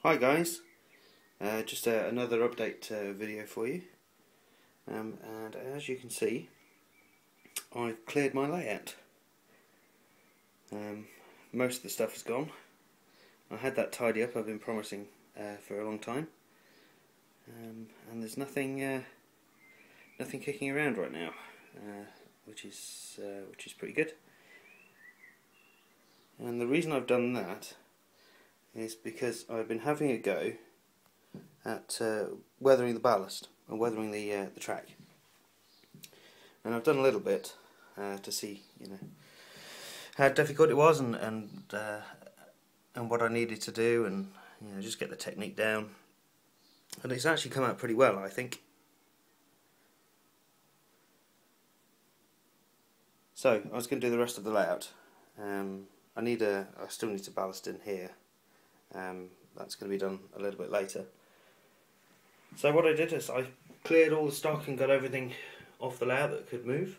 Hi guys, just another update video for you, and as you can see I've cleared my layout. Most of the stuff is gone. I had that tidy up, I've been promising for a long time, and there's nothing kicking around right now, which is pretty good. And the reason I've done that is because I've been having a go at weathering the ballast and weathering the track, and I've done a little bit to see, how difficult it was and what I needed to do, and just get the technique down. And it's actually come out pretty well, I think. So I was going to do the rest of the layout. I still need to ballast in here. That's going to be done a little bit later. So what I did is I cleared all the stock and got everything off the layout that could move.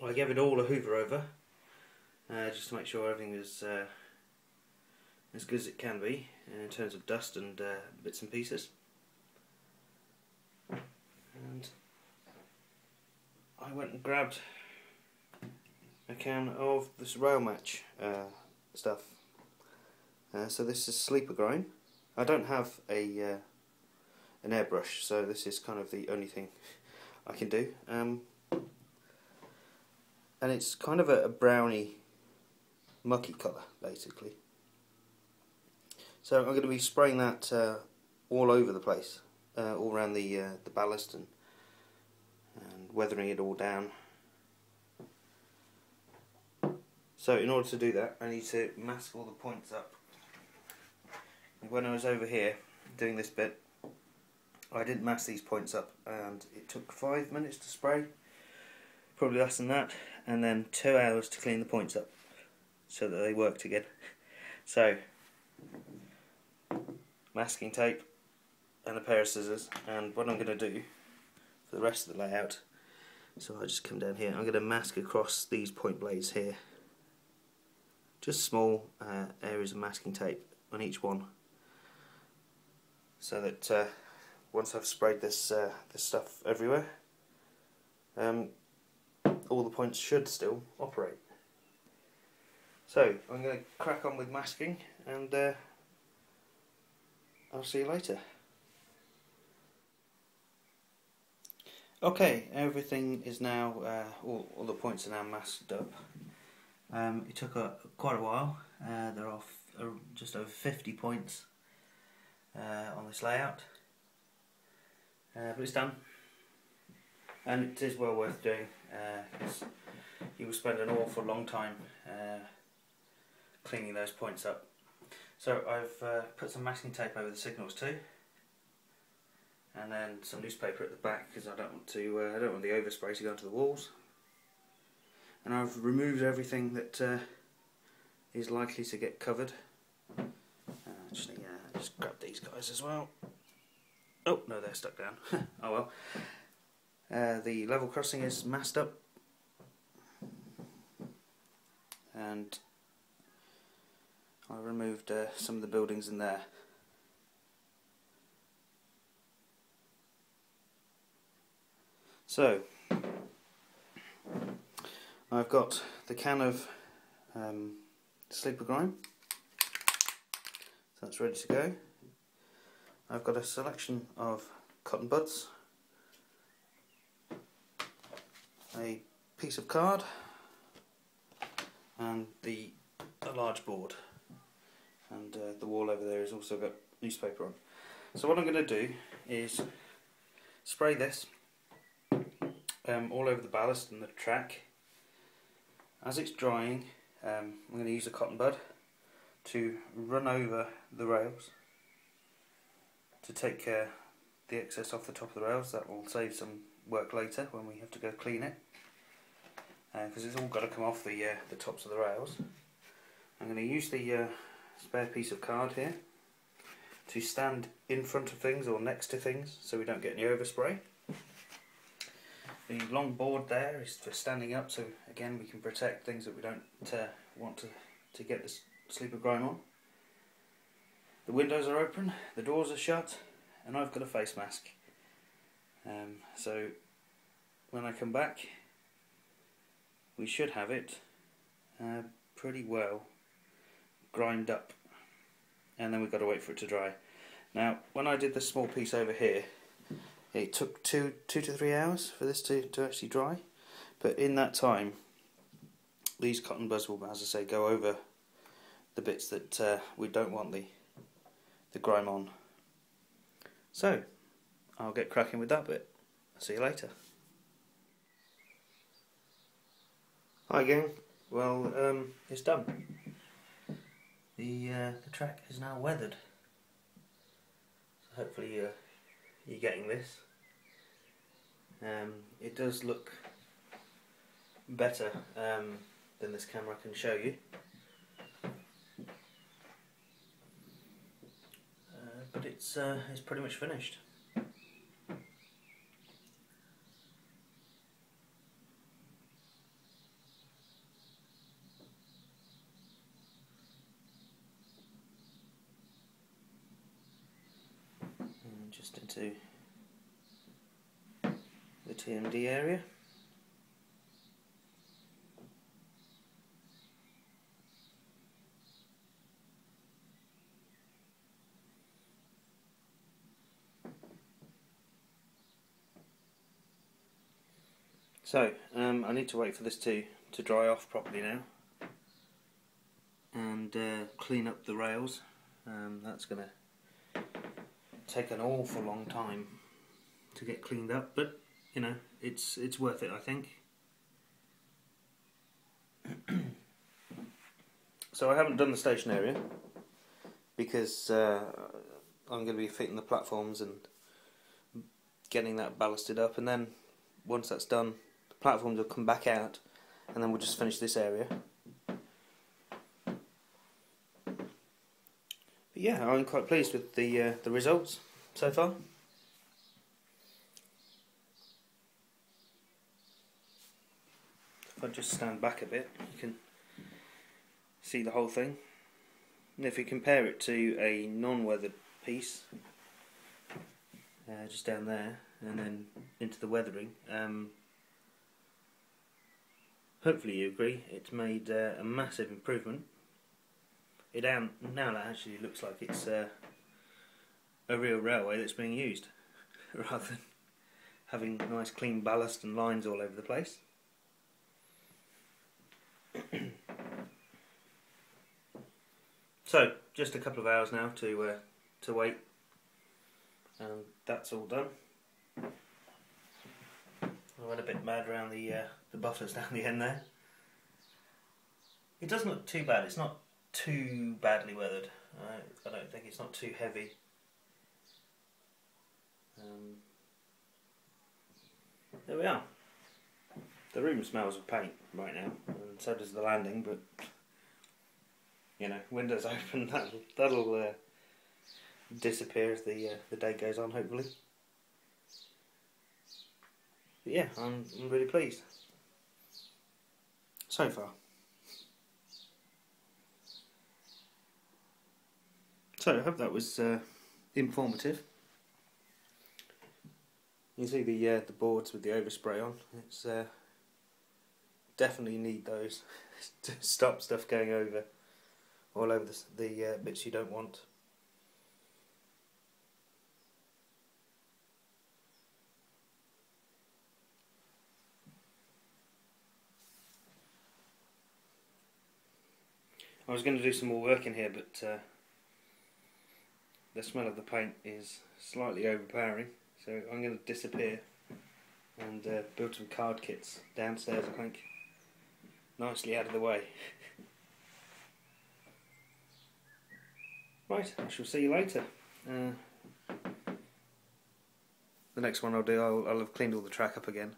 I gave it all a hoover over, just to make sure everything is as good as it can be in terms of dust and bits and pieces. And I went and grabbed a can of this rail match stuff. So this is sleeper grime. I don't have an airbrush, so this is kind of the only thing I can do. And it's kind of a browny, mucky colour, basically. So I'm going to be spraying that all over the place, all around the ballast, and weathering it all down. So in order to do that, I need to mask all the points up. When I was over here doing this bit, I didn't mask these points up, and it took 5 minutes to spray, probably less than that, and then 2 hours to clean the points up so that they worked again. So, masking tape and a pair of scissors, and what I'm going to do for the rest of the layout, so I just come down here, I'm going to mask across these point blades here, just small areas of masking tape on each one, so that once I've sprayed this stuff everywhere, all the points should still operate. So I'm going to crack on with masking, and I'll see you later. Okay, everything is now, all the points are now masked up. It took quite a while. There are just over 50 points on this layout, but it's done, and it is well worth doing, because you will spend an awful long time cleaning those points up. So I've put some masking tape over the signals too, and then some newspaper at the back, because I don't want the overspray to go onto the walls. And I've removed everything that is likely to get covered. Actually, just grab these guys as well. Oh no, they're stuck down. Oh well. The level crossing is masked up, and I removed some of the buildings in there. So I've got the can of sleeper grime, so that's ready to go. I've got a selection of cotton buds, a piece of card, and a large board, and the wall over there has also got newspaper on. So what I'm going to do is spray this all over the ballast and the track. As it's drying, I'm going to use a cotton bud to run over the rails to take the excess off the top of the rails. That will save some work later when we have to go clean it, because it's all got to come off the tops of the rails. I'm going to use the spare piece of card here to stand in front of things or next to things so we don't get any overspray. The long board there is for standing up, so again we can protect things that we don't want to get the sleeper grime on. The windows are open, the doors are shut, and I've got a face mask. So when I come back, we should have it pretty well grind up, and then we've got to wait for it to dry. Now, when I did this small piece over here, it took two to 3 hours for this to actually dry, but in that time these cotton buds will, as I say, go over the bits that we don't want the grime on. So I'll get cracking with that bit. I'll see you later. Hi gang, well it's done. The track is now weathered, so hopefully you're getting this. It does look better than this camera can show you, but it's pretty much finished. And just into the TMD area. So I need to wait for this to dry off properly now, and clean up the rails. That's going to take an awful long time to get cleaned up, but you know, it's worth it, I think. So I haven't done the station area because I'm going to be fitting the platforms and getting that ballasted up, and then once that's done, the platforms will come back out, and then we'll just finish this area. But yeah, I'm quite pleased with the results so far. If I just stand back a bit, you can see the whole thing. And if you compare it to a non-weathered piece, just down there, and then into the weathering, hopefully you agree, it's made a massive improvement. It now actually looks like it's a real railway that's being used, rather than having nice clean ballast and lines all over the place. So just a couple of hours now to wait, and that's all done. I went a bit mad around the buffers down the end there. It doesn't look too bad. It's not too badly weathered. I don't think it's not too heavy. There we are. The room smells of paint right now, and so does the landing. But you know, windows open. That'll disappear as the day goes on, hopefully. But yeah, I'm really pleased so far. So I hope that was informative. You can see the boards with the overspray on. It's definitely need those to stop stuff going over all over the bits you don't want. I was going to do some more work in here, but the smell of the paint is slightly overpowering, so I'm going to disappear and build some card kits downstairs, I think, nicely out of the way. Right, I shall see you later. The next one I'll do, I'll have cleaned all the track up again.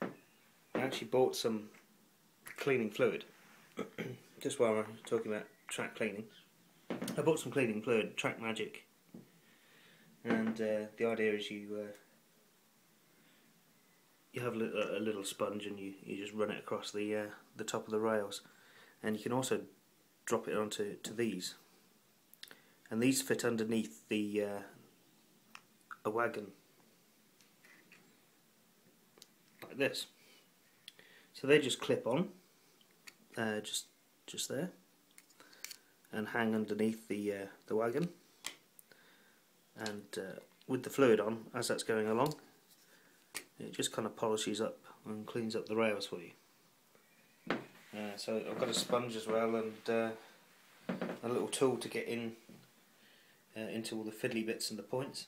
I actually bought some cleaning fluid, just while we're talking about track cleaning. I bought some cleaning fluid, Track Magic, and the idea is you have a little sponge and you just run it across the top of the rails, and you can also drop it onto these and these fit underneath the a wagon like this. So they just clip on, just there, and hang underneath the wagon. And with the fluid on, as that's going along, it just kind of polishes up and cleans up the rails for you. So I've got a sponge as well, and a little tool to get in into all the fiddly bits and the points.